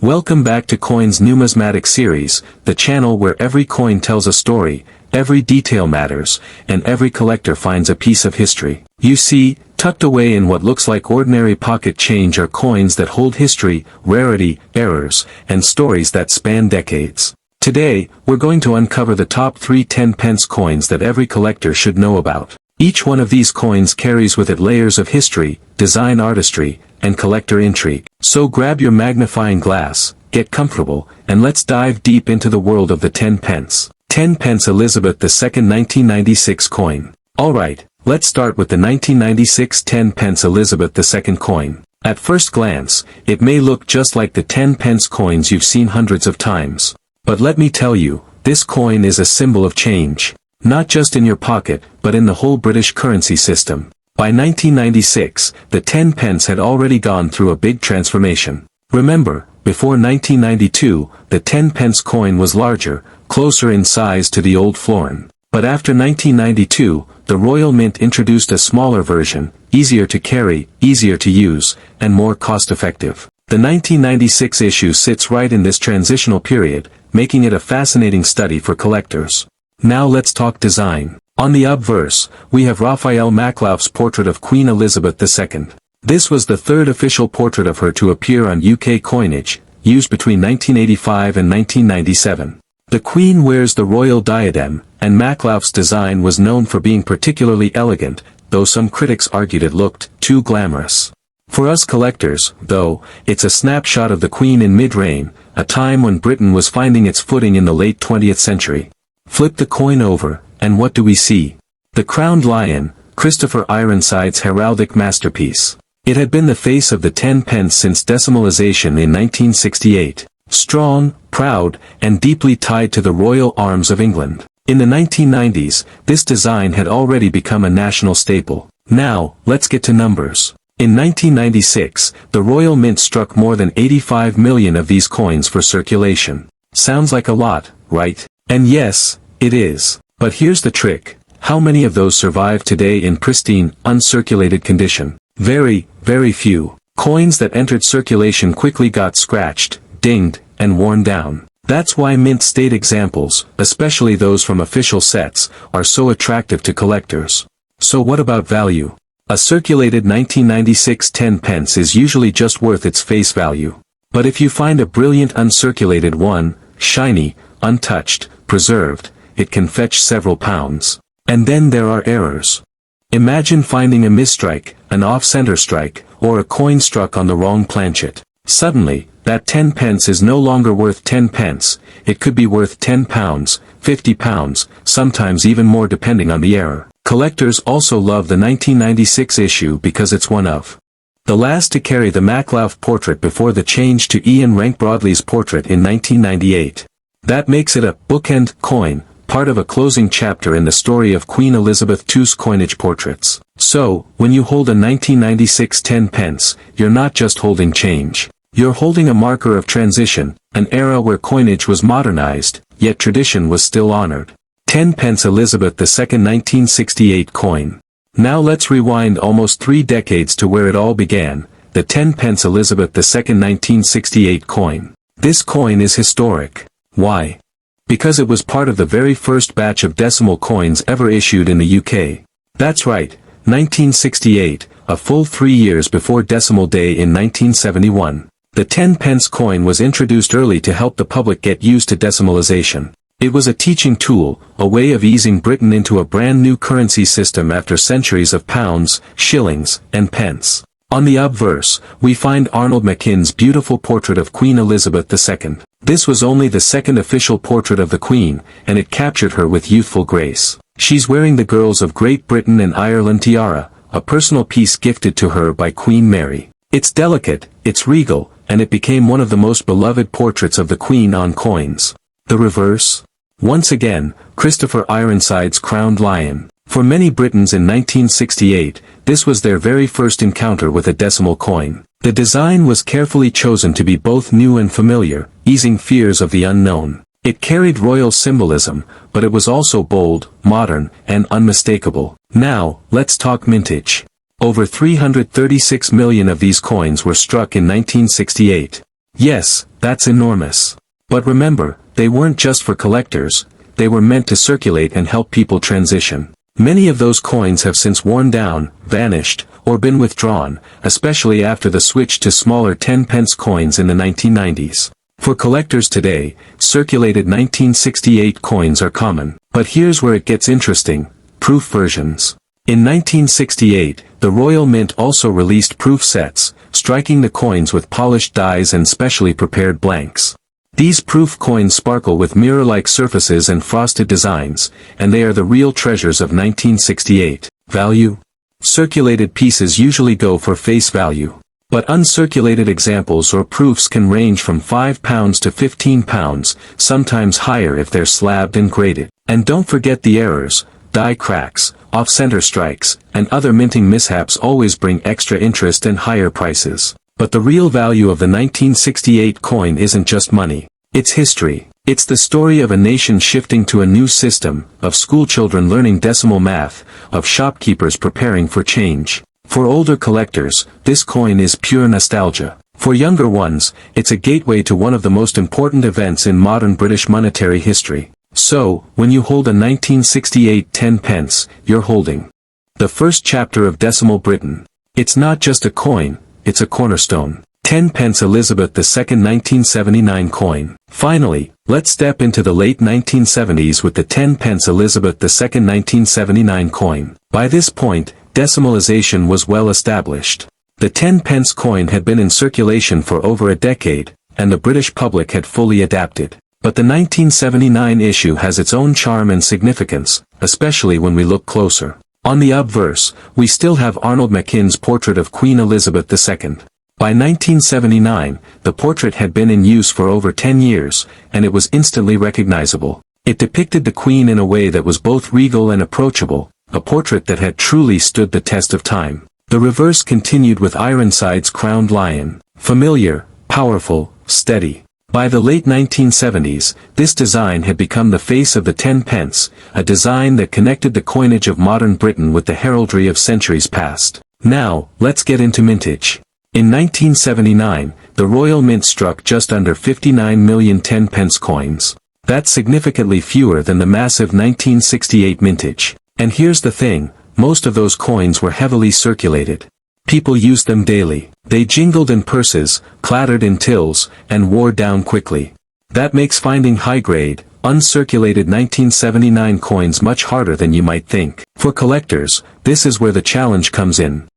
Welcome back to Coins Numismatic Series, the channel where every coin tells a story, every detail matters, and every collector finds a piece of history. You see, tucked away in what looks like ordinary pocket change are coins that hold history, rarity, errors, and stories that span decades. Today, we're going to uncover the top 3 10-pence coins that every collector should know about. Each one of these coins carries with it layers of history, design artistry, and collector intrigue. So grab your magnifying glass, get comfortable, and let's dive deep into the world of the 10 pence. 10 Pence Elizabeth II 1996 coin. Alright, let's start with the 1996 10 Pence Elizabeth II coin. At first glance, it may look just like the 10 pence coins you've seen hundreds of times. But let me tell you, this coin is a symbol of change. Not just in your pocket, but in the whole British currency system. By 1996, the 10 pence had already gone through a big transformation. Remember, before 1992, the 10 pence coin was larger, closer in size to the old florin. But after 1992, the Royal Mint introduced a smaller version, easier to carry, easier to use, and more cost-effective. The 1996 issue sits right in this transitional period, making it a fascinating study for collectors. Now let's talk design. On the obverse, we have Raphael Maklauf's portrait of Queen Elizabeth II. This was the third official portrait of her to appear on UK coinage, used between 1985 and 1997. The Queen wears the royal diadem, and Maklauf's design was known for being particularly elegant, though some critics argued it looked too glamorous. For us collectors, though, it's a snapshot of the Queen in mid-reign, a time when Britain was finding its footing in the late 20th century. Flip the coin over, and what do we see? The crowned lion, Christopher Ironside's heraldic masterpiece. It had been the face of the 10 pence since decimalization in 1968. Strong, proud, and deeply tied to the royal arms of England. In the 1990s, this design had already become a national staple. Now, let's get to numbers. In 1996, the Royal Mint struck more than 85 million of these coins for circulation. Sounds like a lot, right? And yes, it is. But here's the trick. How many of those survive today in pristine, uncirculated condition? Very, very few. Coins that entered circulation quickly got scratched, dinged, and worn down. That's why mint state examples, especially those from official sets, are so attractive to collectors. So what about value? A circulated 1996 10 pence is usually just worth its face value. But if you find a brilliant uncirculated one, shiny, untouched, preserved, it can fetch several pounds. And then there are errors. Imagine finding a misstrike, an off-center strike, or a coin struck on the wrong planchet. Suddenly, that 10 pence is no longer worth 10 pence, it could be worth 10 pounds, 50 pounds, sometimes even more depending on the error. Collectors also love the 1996 issue because it's one of the last to carry the Maklauf portrait before the change to Ian Rank Broadley's portrait in 1998. That makes it a bookend coin, part of a closing chapter in the story of Queen Elizabeth II's coinage portraits. So, when you hold a 1996 10 pence, you're not just holding change. You're holding a marker of transition, an era where coinage was modernized, yet tradition was still honored. 10 Pence Elizabeth II 1968 coin. Now let's rewind almost 3 decades to where it all began, the 10 Pence Elizabeth II 1968 coin. This coin is historic. Why? Because it was part of the very first batch of decimal coins ever issued in the UK. That's right, 1968, a full 3 years before Decimal Day in 1971. The 10 pence coin was introduced early to help the public get used to decimalization. It was a teaching tool, a way of easing Britain into a brand new currency system after centuries of pounds, shillings, and pence. On the obverse, we find Arnold Mackin's beautiful portrait of Queen Elizabeth II. This was only the second official portrait of the Queen, and it captured her with youthful grace. She's wearing the Girls of Great Britain and Ireland tiara, a personal piece gifted to her by Queen Mary. It's delicate, it's regal, and it became one of the most beloved portraits of the Queen on coins. The reverse? Once again, Christopher Ironside's crowned lion. For many Britons in 1968, this was their very first encounter with a decimal coin. The design was carefully chosen to be both new and familiar, easing fears of the unknown. It carried royal symbolism, but it was also bold, modern, and unmistakable. Now, let's talk mintage. Over 336 million of these coins were struck in 1968. Yes, that's enormous. But remember, they weren't just for collectors, they were meant to circulate and help people transition. Many of those coins have since worn down, vanished, or been withdrawn, especially after the switch to smaller 10-pence coins in the 1990s. For collectors today, circulated 1968 coins are common. But here's where it gets interesting: proof versions. In 1968, the Royal Mint also released proof sets, striking the coins with polished dies and specially prepared blanks. These proof coins sparkle with mirror-like surfaces and frosted designs, and they are the real treasures of 1968. Value? Circulated pieces usually go for face value. But uncirculated examples or proofs can range from £5 to £15, sometimes higher if they're slabbed and graded. And don't forget the errors, die cracks, off-center strikes, and other minting mishaps always bring extra interest and higher prices. But the real value of the 1968 coin isn't just money. It's history. It's the story of a nation shifting to a new system, of schoolchildren learning decimal math, of shopkeepers preparing for change. For older collectors, this coin is pure nostalgia. For younger ones, it's a gateway to one of the most important events in modern British monetary history. So, when you hold a 1968 10 pence, you're holding the first chapter of decimal Britain. It's not just a coin, it's a cornerstone. 10 Pence Elizabeth II 1979 coin. Finally, let's step into the late 1970s with the 10 Pence Elizabeth II 1979 coin. By this point, decimalization was well established. The 10 pence coin had been in circulation for over a decade, and the British public had fully adapted. But the 1979 issue has its own charm and significance, especially when we look closer. On the obverse, we still have Arnold Mackin's portrait of Queen Elizabeth II. By 1979, the portrait had been in use for over 10 years, and it was instantly recognizable. It depicted the Queen in a way that was both regal and approachable, a portrait that had truly stood the test of time. The reverse continued with Ironside's crowned lion. Familiar, powerful, steady. By the late 1970s, this design had become the face of the 10 pence, a design that connected the coinage of modern Britain with the heraldry of centuries past. Now, let's get into mintage. In 1979, the Royal Mint struck just under 59 million 10 pence coins. That's significantly fewer than the massive 1968 mintage. And here's the thing, most of those coins were heavily circulated. People used them daily. They jingled in purses, clattered in tills, and wore down quickly. That makes finding high-grade, uncirculated 1979 coins much harder than you might think. For collectors, this is where the challenge comes in.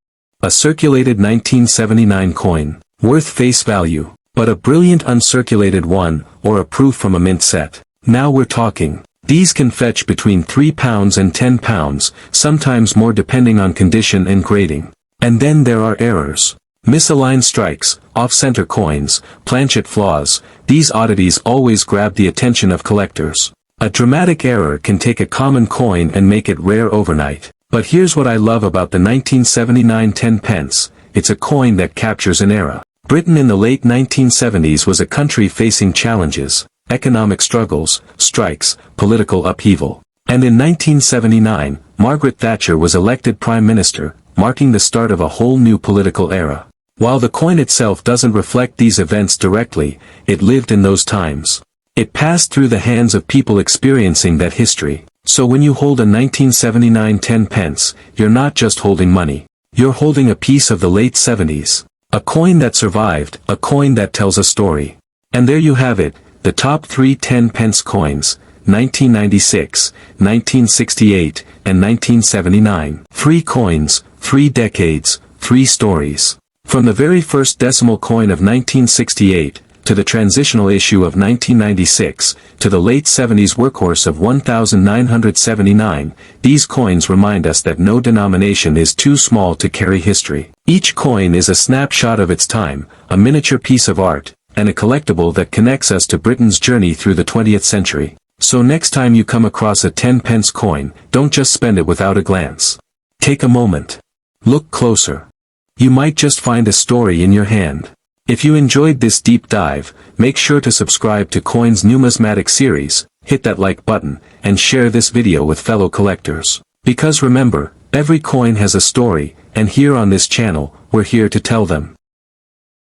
A circulated 1979 coin, worth face value, but a brilliant uncirculated one, or a proof from a mint set. Now we're talking. These can fetch between £3 and £10, sometimes more depending on condition and grading. And then there are errors. Misaligned strikes, off-center coins, planchet flaws, these oddities always grab the attention of collectors. A dramatic error can take a common coin and make it rare overnight. But here's what I love about the 1979 10 pence, it's a coin that captures an era. Britain in the late 1970s was a country facing challenges, economic struggles, strikes, political upheaval. And in 1979, Margaret Thatcher was elected Prime Minister, marking the start of a whole new political era. While the coin itself doesn't reflect these events directly, it lived in those times. It passed through the hands of people experiencing that history. So when you hold a 1979 10 pence, you're not just holding money. You're holding a piece of the late 70s. A coin that survived, a coin that tells a story. And there you have it, the top 3 10 pence coins, 1996, 1968, and 1979. 3 coins, 3 decades, 3 stories. From the very first decimal coin of 1968, to the transitional issue of 1996, to the late 70s workhorse of 1979, these coins remind us that no denomination is too small to carry history. Each coin is a snapshot of its time, a miniature piece of art, and a collectible that connects us to Britain's journey through the 20th century. So next time you come across a 10 pence coin, don't just spend it without a glance. Take a moment. Look closer. You might just find a story in your hand. If you enjoyed this deep dive, make sure to subscribe to Coins Numismatic Series, hit that like button, and share this video with fellow collectors. Because remember, every coin has a story, and here on this channel, we're here to tell them.